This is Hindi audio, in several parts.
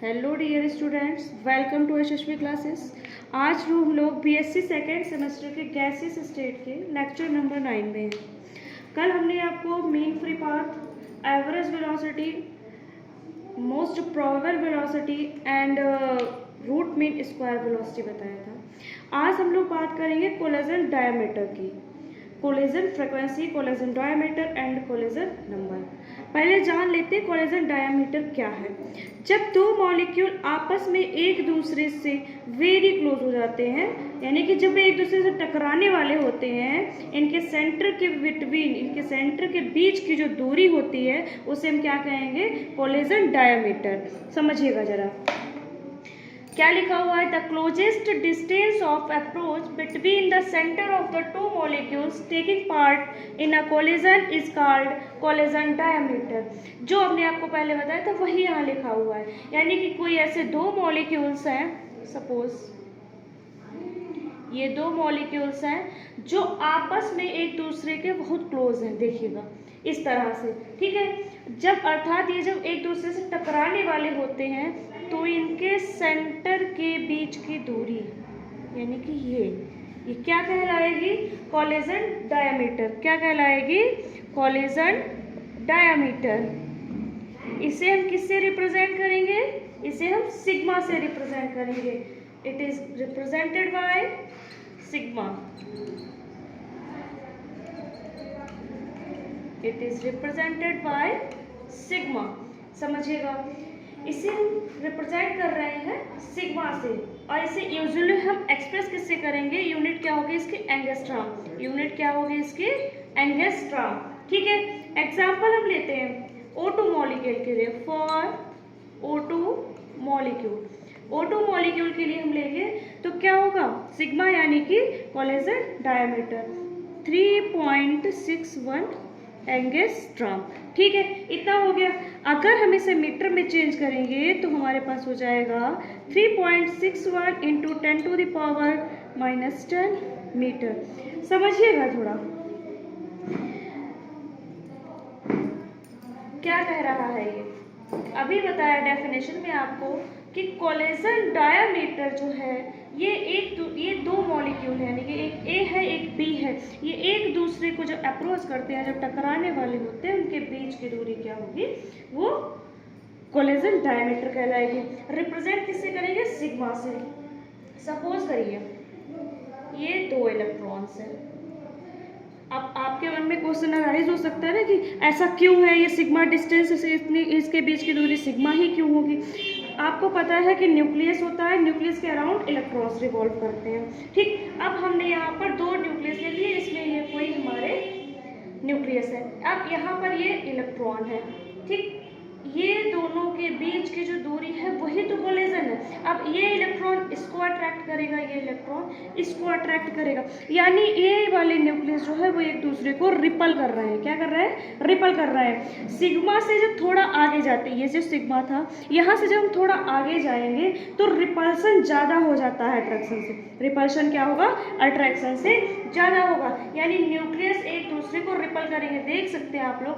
Hello dear students, welcome to Yashasvi classes. आज हम लोग बीएससी सेकेंड सेमेस्टर के गैसेस स्टेट के लेक्चर नंबर 9 में हैं। कल हमने आपको mean free path, average velocity, most probable velocity and root mean square velocity बताया था। आज हम लोग बात करेंगे कोलिजन डायमीटर की, collision frequency, collision diameter and collision number. पहले जान लेते हैं कोलिजन डायमीटर क्या है। जब दो मॉलिक्यूल आपस में एक दूसरे से वेरी क्लोज हो जाते हैं, यानी कि जब एक दूसरे से टकराने वाले होते हैं, इनके सेंटर के बिटवीन, इनके सेंटर के बीच की जो दूरी होती है उसे हम क्या कहेंगे? Collision diameter. समझिएगा जरा क्या लिखा हुआ है। The closest distance of approach between the centre of the two molecules taking part in a collision is called collision diameter. जो हमने आपको पहले बताया था वही यहाँ लिखा हुआ है। यानी कि कोई ऐसे दो मॉलिक्यूल्स हैं, सपोज ये दो मॉलिक्यूल्स हैं जो आपस में एक दूसरे के बहुत क्लोज हैं, देखिएगा इस तरह से, ठीक है। जब अर्थात ये जब एक दूसरे से टकराने वाले होते हैं तो इनके सेंटर के बीच की दूरी, यानी कि ये क्या कहलाएगी? Collision diameter. क्या कहलाएगी? Collision diameter. इसे हम किससे रिप्रेजेंट करेंगे? इसे हम सिग्मा से रिप्रेजेंट करेंगे। It is represented by sigma. It is represented by sigma. समझिएगा, इसे हम रिप्रेजेंट कर रहे हैं सिग्मा से, और इसे यूजुअली हम एक्सप्रेस किससे करेंगे? यूनिट क्या होगी इसकी? एंगस्ट्रॉम। यूनिट क्या होगी इसकी? एंगस्ट्रॉम। ठीक है, एग्जांपल हम लेते हैं O2 मॉलिक्यूल के लिए। For O2 molecule, O2 molecule के लिए हम लेंगे तो क्या होगा? सिग्मा यानी कि कोलिजन डायमीटर 3.61 एंगस्ट्रॉम। ठीक है, इतना हो गया। अगर हम इसे मीटर में चेंज करेंगे तो हमारे पास हो जाएगा 3.61 इंटू 10⁻⁻10 मीटर। समझिएगा थोड़ा क्या कह रहा है ये। अभी बताया डेफिनेशन में आपको कि कोलिजन डायमीटर जो है ये दो मॉलिक्यूल है, यानी कि एक ए है एक बी है। ये एक दूसरे को जब अप्रोच करते हैं, जब टकराने वाले होते हैं, उनके बीच की दूरी क्या होगी? वो कोलिजन डायमीटर कहलाएगी। रिप्रेजेंट किससे करेंगे? सिग्मा से। सपोज करिए ये दो इलेक्ट्रॉन्स हैं। अब आपके मन में क्वेश्चन अराइज हो सकता है ना कि ऐसा क्यों है, ये सिग्मा डिस्टेंस से इतनी, इसके बीच की दूरी सिग्मा ही क्यों होगी? आपको पता है कि न्यूक्लियस होता है, न्यूक्लियस के अराउंड इलेक्ट्रॉन्स रिवॉल्व करते हैं। ठीक, अब हमने यहाँ पर दो न्यूक्लियस ले लिए, इसमें ये कोई हमारे न्यूक्लियस है। अब यहाँ पर ये इलेक्ट्रॉन है। ठीक, ये दोनों के बीच की जो दूरी है वही तो कोलिजन है। अब ये इलेक्ट्रॉन इसको अट्रैक्ट करेगा, ये इलेक्ट्रॉन इसको अट्रैक्ट करेगा, यानी ये वाले न्यूक्लियस जो है वो एक दूसरे को रिपल कर रहे हैं। क्या कर रहे हैं? रिपल कर रहे हैं। सिग्मा से जब थोड़ा आगे जाते हैं, ये जो सिग्मा था, यहाँ से जब हम थोड़ा आगे जाएंगे तो रिपल्सन ज़्यादा हो जाता है अट्रैक्शन से। रिपल्शन क्या होगा? अट्रैक्शन से ज़्यादा होगा, यानी न्यूक्लियस एक दूसरे को रिपल करेंगे। देख सकते हैं आप लोग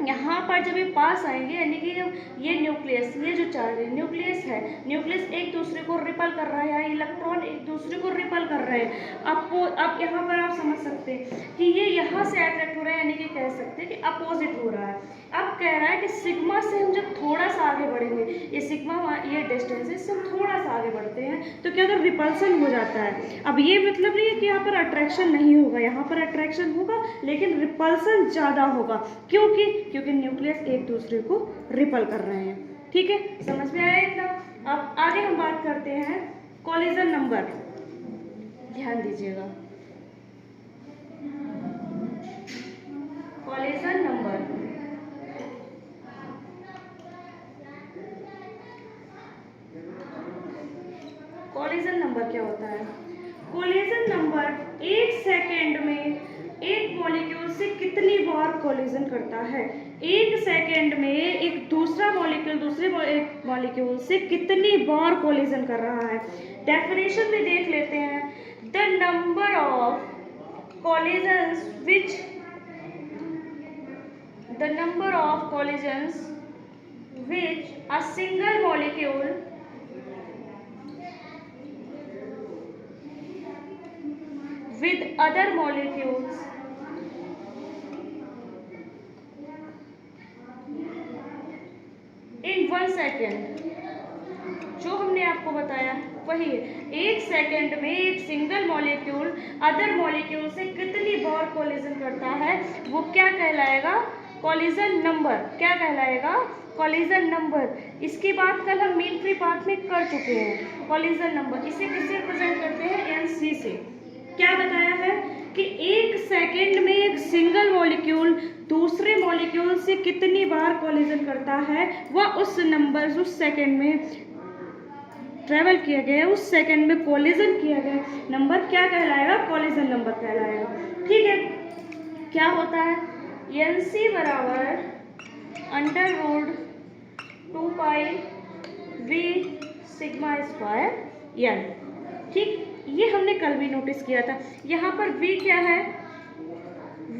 यहाँ पर जब ये पास आएंगे, यानी कि जब ये न्यूक्लियस, ये जो चार्ज है न्यूक्लियस है, न्यूक्लियस एक दूसरे को रिपल कर रहा है, इलेक्ट्रॉन एक दूसरे को रिपल कर रहे हैं। अब यहाँ पर आप समझ सकते हैं कि ये यहाँ से अट्रैक्ट हो रहा है, यानी कि कह सकते हैं कि अपोजिट हो रहा है। अब कह रहा है कि सिग्मा से हम जब थोड़ा सा आगे बढ़ेंगे, ये सिग्मा ये डिस्टेंस है, इससे हम थोड़ा सा आगे बढ़ते हैं तो क्या होता है? रिपल्सन हो जाता है। अब ये मतलब नहीं है कि यहाँ पर अट्रैक्शन नहीं होगा, यहाँ पर अट्रैक्शन होगा लेकिन रिपल्सन ज़्यादा होगा। क्योंकि न्यूक्लियस एक दूसरे को रिपल कर रहे हैं। ठीक है, समझ में आया इतना? अब आगे हम बात करते हैं कोलिजन नंबर। ध्यान दीजिएगा, कोलिजन नंबर। कोलिजन नंबर क्या होता है? कोलिजन नंबर एक सेकेंड में एक मॉलिक्यूल से कितनी बार कोलिजन करता है। एक सेकेंड में एक दूसरा मॉलिक्यूल दूसरे मॉलिक्यूल से कितनी बार कोलिजन कर रहा है। डेफिनेशन में देख लेते हैं। The number of collisions which the number of collisions which a single molecule molecule with other molecules in 1 second. जो हमने आपको बताया वही है, 1 सेकेंड में एक सिंगल मॉलिक्यूल अदर मॉलिक्यूल से कितनी बार कोलिजन करता है वो क्या कहलाएगा? Collision number. क्या कहलाएगा? Collision number. इसकी बात कल हम मीन फ्री पाथ में कर चुके हैं। कोलिजन नंबर इसे किससे रिप्रेजेंट करते हैं? एनसी से। क्या बताया है कि 1 सेकेंड में एक सिंगल मॉलिक्यूल दूसरे मॉलिक्यूल से कितनी बार कोलिजन करता है, वह उस नंबर, उस सेकेंड में ट्रेवल किया गया, उस सेकेंड में कोलिजन किया गया नंबर क्या कहलाएगा? कोलिजन नंबर कहलाएगा। ठीक है, क्या होता है? एनसी बराबर √2 पाई वी सिग्मा स्क्वायर एन। ठीक, ये हमने कल भी नोटिस किया था। यहाँ पर v क्या है?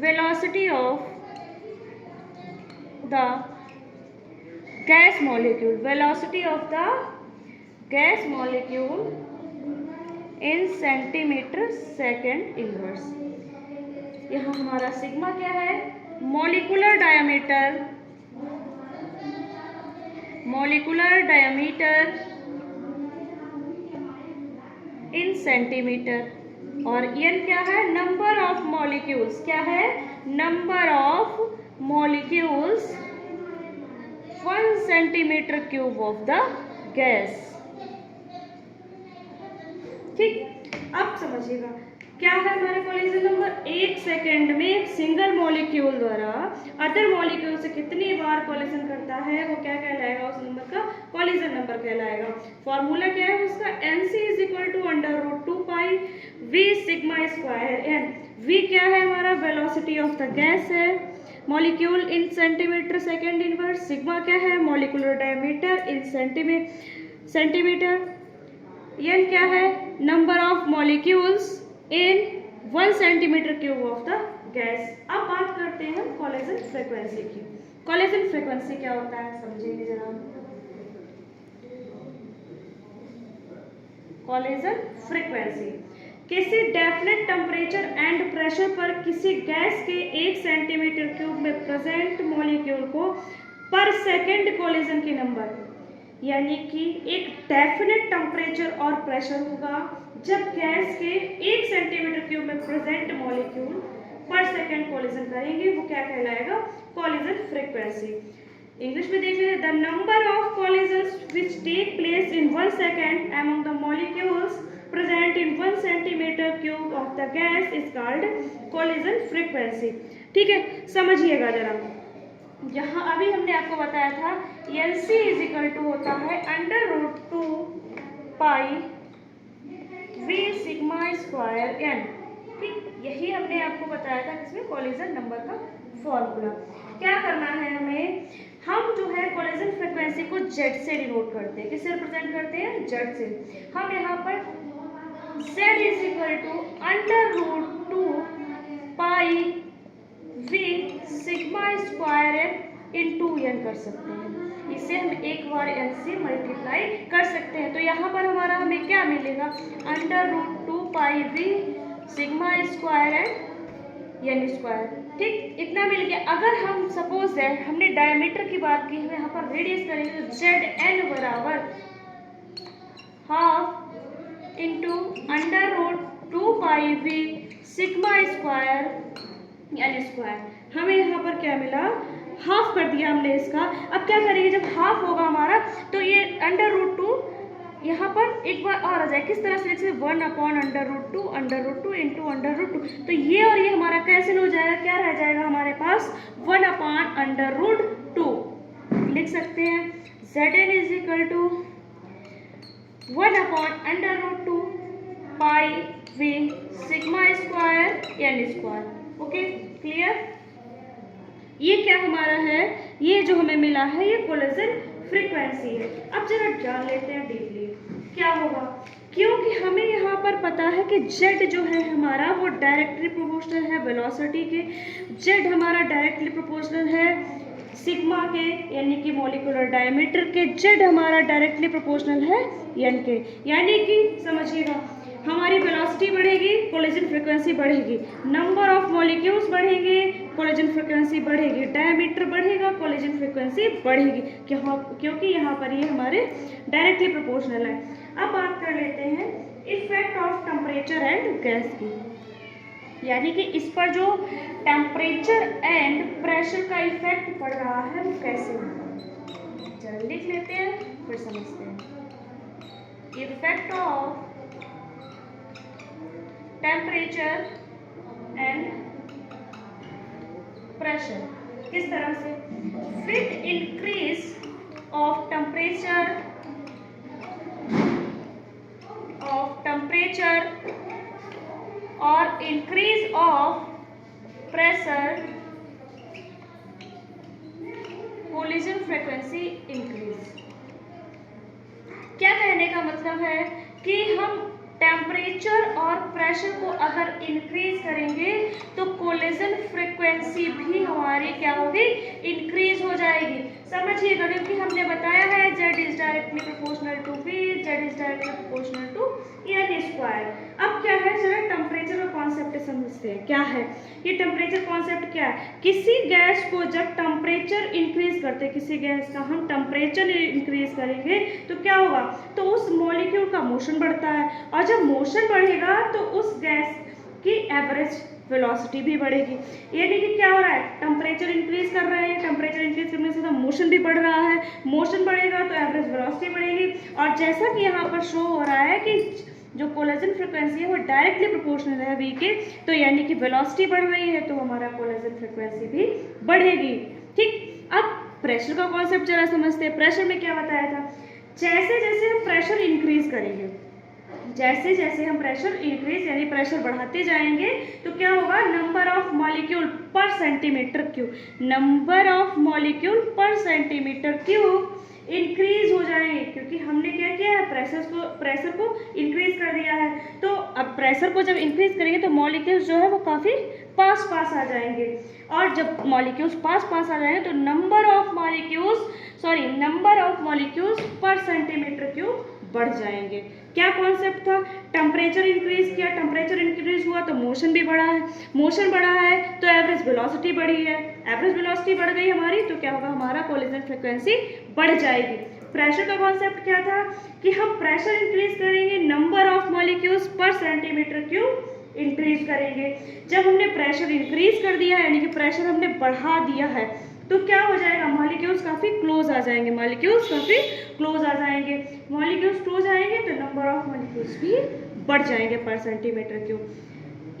Velocity of the gas molecule. Velocity of the gas molecule in centimetre second inverse. यहाँ हमारा सिग्मा क्या है? Molecular diameter. Molecular diameter in centimetre. और एन क्या है? Number of molecules. क्या है? Number of molecules 1 centimetre cube of the gas. ठीक, अब समझिएगा क्या है हमारा कोलिजन नंबर? 1 सेकेंड में एक सिंगल मॉलिक्यूल द्वारा अदर मॉलिक्यूल से कितनी बार कोलिजन करता है वो क्या कहलाएगा? उस नंबर का कोलिजन नंबर कहलाएगा। फॉर्मूला क्या है उसका? NC = √2 pi V sigma square N. V क्या है हमारा? वेलोसिटी ऑफ द गैस है। Molecule in centimetre second inverse. Sigma क्या है? Molecular diameter in centimetre. N क्या है? Number of molecules in 1 centimetre cube of the gas. अब बात करते हैं हम कोलिजन फ्रीक्वेंसी की। कोलिजन फ्रीक्वेंसी क्या होता है समझेंगे जरा। कोलिजन फ्रीक्वेंसी किसी डेफिनेट टेम्परेचर एंड प्रेशर पर किसी गैस के 1 सेंटीमीटर क्यूब में प्रेजेंट मॉलिक्यूल को पर सेकेंड कोलिजन के नंबर, यानी कि एक डेफिनेट टेम्परेचर और प्रेशर होगा जब गैस के 1 सेंटीमीटर क्यूब में प्रेजेंट मॉलिक्यूल पर सेकेंड कोलिजन करेंगे वो क्या कहलाएगा? Collision frequency. इंग्लिश में देख लीजिए, the number of collisions which take place in 1 second among the molecules present in 1 centimetre cube of the gas is called collision frequency. ठीक है, समझिएगा जरा। यहाँ अभी हमने आपको बताया था NC = होता है √2 pi V sigma square N. ठीक, यही हमने आपको बताया था किसमें? कोलिजन नंबर का फॉर्मूला। क्या करना है हमें? हम जो है कोलिजन फ्रीक्वेंसी को Z से डिनोट करते हैं। किससे रिप्रेजेंट करते हैं? Z से। हम यहाँ पर Z = √2 pi V sigma square N into N कर सकते हैं। इसे हम एक बार n से मल्टीप्लाई कर सकते हैं। तो यहाँ पर हमारा हमें क्या मिलेगा? √2 pi V sigma square N square. ठीक, इतना मिल गया। अगर हम सपोज है हमने डायमीटर की बात की, हम यहाँ पर रेडियस करेंगे तो ZN बराबर half into √2 pi V sigma square N square. हमें यहाँ पर क्या मिला? हाफ कर दिया हमने इसका। अब क्या करेंगे? जब हाफ होगा हमारा तो ये √2 यहाँ पर एक बार और आ जाए। किस तरह से लिख सकते? 1/√2 इंटू √2। तो ये और ये हमारा कैंसिल हो जाएगा। क्या रह जाएगा हमारे पास? 1/√2 लिख सकते हैं। Zn = 1/√2 pi V sigma square N square. Okay, clear? ये क्या हमारा है? ये जो हमें मिला है ये कोलिजन फ्रीक्वेंसी है। अब जरा जान लेते हैं डीपली क्या होगा, क्योंकि हमें यहाँ पर पता है कि Z जो है हमारा वो डायरेक्टली प्रोपोर्शनल है वेलोसिटी के। Z हमारा डायरेक्टली प्रोपोर्शनल है सिग्मा के यानी कि मॉलिक्यूलर डायमीटर के, जेड हमारा डायरेक्टली प्रोपोर्शनल है एन के। यानी कि समझिएगा हमारी वेलोसिटी बढ़ेगी, कोलिजन फ्रीक्वेंसी बढ़ेगी, नंबर ऑफ मॉलिक्यूल्स बढ़ेंगे, कोलिजन फ्रीक्वेंसी बढ़ेगी, डायमीटर बढ़ेगा, कोलिजन फ्रीक्वेंसी बढ़ेगी, क्योंकि यहाँ पर ये हमारे डायरेक्टली प्रोपोर्शनल है। अब बात कर लेते हैं effect of temperature and gas की, यानी कि इस पर जो टेम्परेचर एंड प्रेशर का इफेक्ट पड़ रहा है वो कैसे होगा। चल लिख लेते हैं फिर समझते हैं। Effect of temperature and pressure किस तरह से, विद इंक्रीज ऑफ टेम्परेचर और increase of pressure, collision frequency increase. क्या कहने का मतलब है कि हम टेम्परेचर और प्रेशर को अगर इंक्रीज करेंगे तो कोलिजन फ्रीक्वेंसी भी हमारी क्या होगी, इंक्रीज हो जाएगी। समझिएगा, क्योंकि हमने बताया है z is directly proportional to v, z is directly proportional to n square. अब क्या है, जरा टेम्परेचर का कॉन्सेप्ट समझते हैं। क्या है ये टेम्परेचर कॉन्सेप्ट? क्या है, किसी गैस को जब टेम्परेचर इंक्रीज करते, किसी गैस का हम टेम्परेचर इंक्रीज करेंगे तो क्या होगा, तो उस मॉलिक्यूल का मोशन बढ़ता है, और जब मोशन बढ़ेगा तो उस गैस की एवरेज वेलोसिटी भी बढ़ेगी। यानी कि क्या हो रहा है, टेम्परेचर इंक्रीज कर रहे हैं, टेम्परेचर इंक्रीज करने से तो मोशन भी बढ़ रहा है, मोशन बढ़ेगा तो एवरेज वेलोसिटी बढ़ेगी। और जैसा कि यहाँ पर शो हो रहा है कि जो कोलिजन फ्रीक्वेंसी है वो डायरेक्टली प्रोपोर्शनल है v के, तो यानी कि वेलोसिटी बढ़ रही है तो हमारा कोलिजन फ्रीक्वेंसी भी बढ़ेगी। ठीक, अब प्रेशर का कॉन्सेप्ट जरा समझते हैं। प्रेशर में क्या बताया था, जैसे जैसे हम प्रेशर इंक्रीज करेंगे, जैसे जैसे हम प्रेशर इंक्रीज यानी प्रेशर बढ़ाते जाएंगे तो क्या होगा, नंबर ऑफ मॉलिक्यूल पर centimetre cube, number of molecule पर सेंटीमीटर क्यूब इंक्रीज हो जाएंगे, क्योंकि हमने क्या किया है, प्रेशर को इंक्रीज कर दिया है। तो अब प्रेशर को जब इंक्रीज करेंगे तो मॉलिक्यूल्स जो है वो काफ़ी पास आ जाएंगे, और जब मॉलिक्यूल्स पास आ जाएंगे तो नंबर ऑफ मॉलिक्यूल्स पर सेंटीमीटर क्यूब बढ़ जाएंगे। क्या कॉन्सेप्ट था, टेम्परेचर इंक्रीज किया, टेम्परेचर इंक्रीज हुआ तो मोशन भी बढ़ा है, मोशन बढ़ा है तो एवरेज वेलोसिटी बढ़ी है, एवरेज वेलोसिटी बढ़ गई हमारी तो क्या होगा, हमारा कोलिजन फ्रीक्वेंसी बढ़ जाएगी। प्रेशर का कॉन्सेप्ट क्या था कि हम प्रेशर इंक्रीज करेंगे, नंबर ऑफ मॉलिक्यूल्स पर सेंटीमीटर क्यूब इंक्रीज करेंगे। जब हमने प्रेशर इंक्रीज कर दिया यानी कि प्रेशर हमने बढ़ा दिया है तो क्या हो जाएगा, मॉलिक्यूल्स काफ़ी क्लोज आ जाएंगे, मॉलिक्यूल्स क्लोज आएंगे तो नंबर ऑफ मॉलिक्यूल्स भी बढ़ जाएंगे पर सेंटीमीटर क्यूब।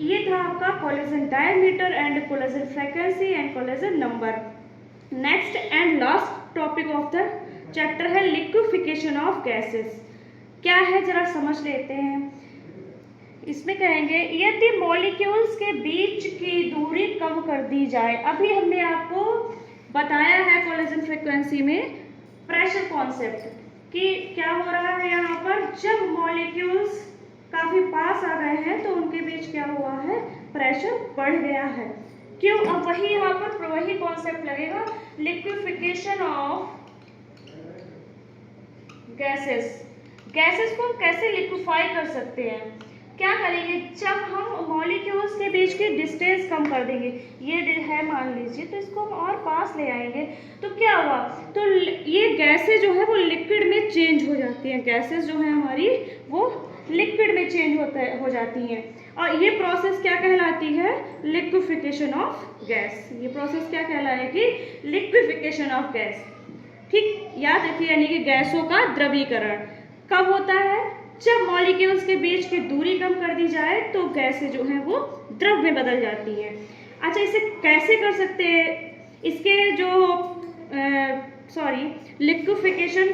ये था आपका collision diameter and collision frequency and collision number. Next and last topic of the chapter है लिक्विफिकेशन ऑफ गैसेस। क्या है जरा समझ लेते हैं। इसमें कहेंगे यदि मॉलिक्यूल्स के बीच की दूरी कम कर दी जाए, अभी हमने आपको बताया है कोलिजन फ्रीक्वेंसी में प्रेशर कॉन्सेप्ट कि क्या हो रहा है, यहाँ पर जब मॉलिक्यूल्स काफ़ी पास आ गए हैं तो उनके बीच क्या हुआ है, प्रेशर बढ़ गया है। क्यों, अब वही यहाँ पर वही कॉन्सेप्ट लगेगा, लिक्विफिकेशन ऑफ गैसेस को कैसे लिक्विफाई कर सकते हैं। क्या करेंगे, जब हम मॉलिक्यूल्स के बीच की डिस्टेंस कम कर देंगे, ये है मान लीजिए, तो इसको हम और पास ले आएंगे तो क्या हुआ, तो ये गैसेस जो है वो लिक्विड में चेंज हो जाती हैं, गैसेस जो है हमारी वो लिक्विड में चेंज हो जाती हैं, और ये प्रोसेस क्या कहलाती है, लिक्विफिकेशन ऑफ गैस। ये प्रोसेस क्या कहलाएगी, लिक्विफिकेशन ऑफ गैस। ठीक, याद रखिए, यानी कि गैसों का द्रवीकरण कब होता है, जब मॉलिक्यूल्स के बीच की दूरी कम कर दी जाए तो गैसें जो हैं वो द्रव में बदल जाती हैं। अच्छा, इसे कैसे कर सकते हैं, इसके जो लिक्विफिकेशन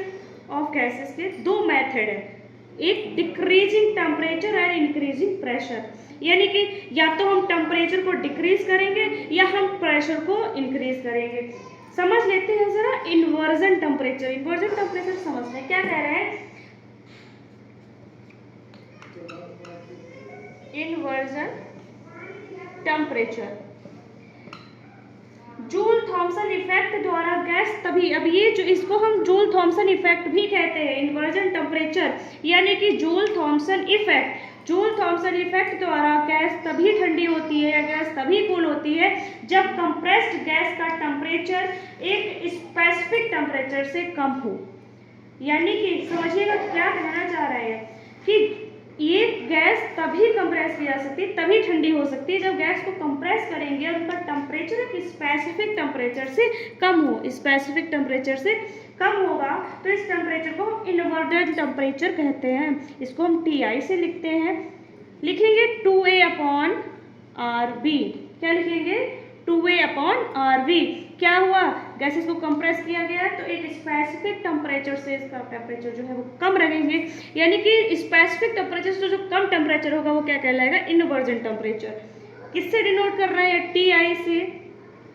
ऑफ गैसेस के दो मेथड है, एक decreasing temperature and increasing pressure, यानी कि या तो हम टेम्परेचर को डिक्रीज करेंगे या हम प्रेशर को इंक्रीज करेंगे। समझ लेते हैं जरा इन्वर्जन टेम्परेचर समझते हैं। क्या कह रहे हैं, inversion temperature, Joule Thomson effect द्वारा गैस तभी, अब ये जो इसको हम जूल थॉमसन इफेक्ट भी कहते हैं, इन्वर्जन टेम्परेचर यानी कि Joule Thomson effect. Joule Thomson effect द्वारा गैस तभी ठंडी होती है या गैस तभी कूल होती है जब कंप्रेस्ड गैस का टेम्परेचर एक स्पेसिफिक टेम्परेचर से कम हो। यानी कि समझिएगा क्या कहना चाह रहे हैं कि ये गैस तभी कंप्रेस की जा सकती है, तभी ठंडी हो सकती है जब गैस को कंप्रेस करेंगे और उनका टेम्परेचर एक स्पेसिफिक टेम्परेचर से कम हो। स्पेसिफिक टेम्परेचर से कम होगा तो इस टेम्परेचर को हम इन्वर्जन टेम्परेचर कहते हैं। इसको हम TI से लिखते हैं, लिखेंगे 2A/RV। क्या लिखेंगे? 2A/RV। क्या हुआ? गैसेस को कंप्रेस किया गया तो एक स्पेसिफिक टेम्परेचर से इसका टेम्परेचर जो है वो कम रहेंगे, यानी कि स्पेसिफिक टेम्परेचर से जो कम टेम्परेचर होगा वो क्या कहलाएगा? Inversion temperature. किससे डिनोट कर रहे हैं? TI से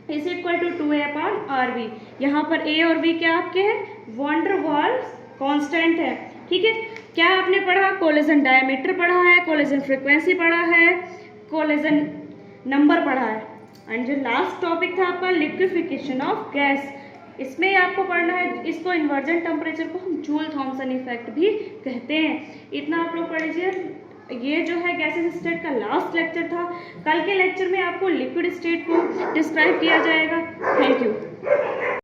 इज इक्वल टू 2A/RV। यहाँ पर A और V क्या आपके हैं? वॉन डेर वाल्स कांस्टेंट है। ठीक है, क्या आपने पढ़ा? कोलिजन डायमीटर पढ़ा है, कोलिजन फ्रीक्वेंसी पढ़ा है, कोलिजन नंबर पढ़ा है, एंड जो लास्ट टॉपिक था आपका लिक्विफिकेशन ऑफ गैस, इसमें आपको पढ़ना है। इसको इन्वर्जन टेम्परेचर को हम जूल थॉमसन इफेक्ट भी कहते हैं। इतना आप लोग पढ़ लीजिए। ये जो है गैसेस स्टेट का लास्ट लेक्चर था। कल के लेक्चर में आपको लिक्विड स्टेट को डिस्क्राइब किया जाएगा। Thank you.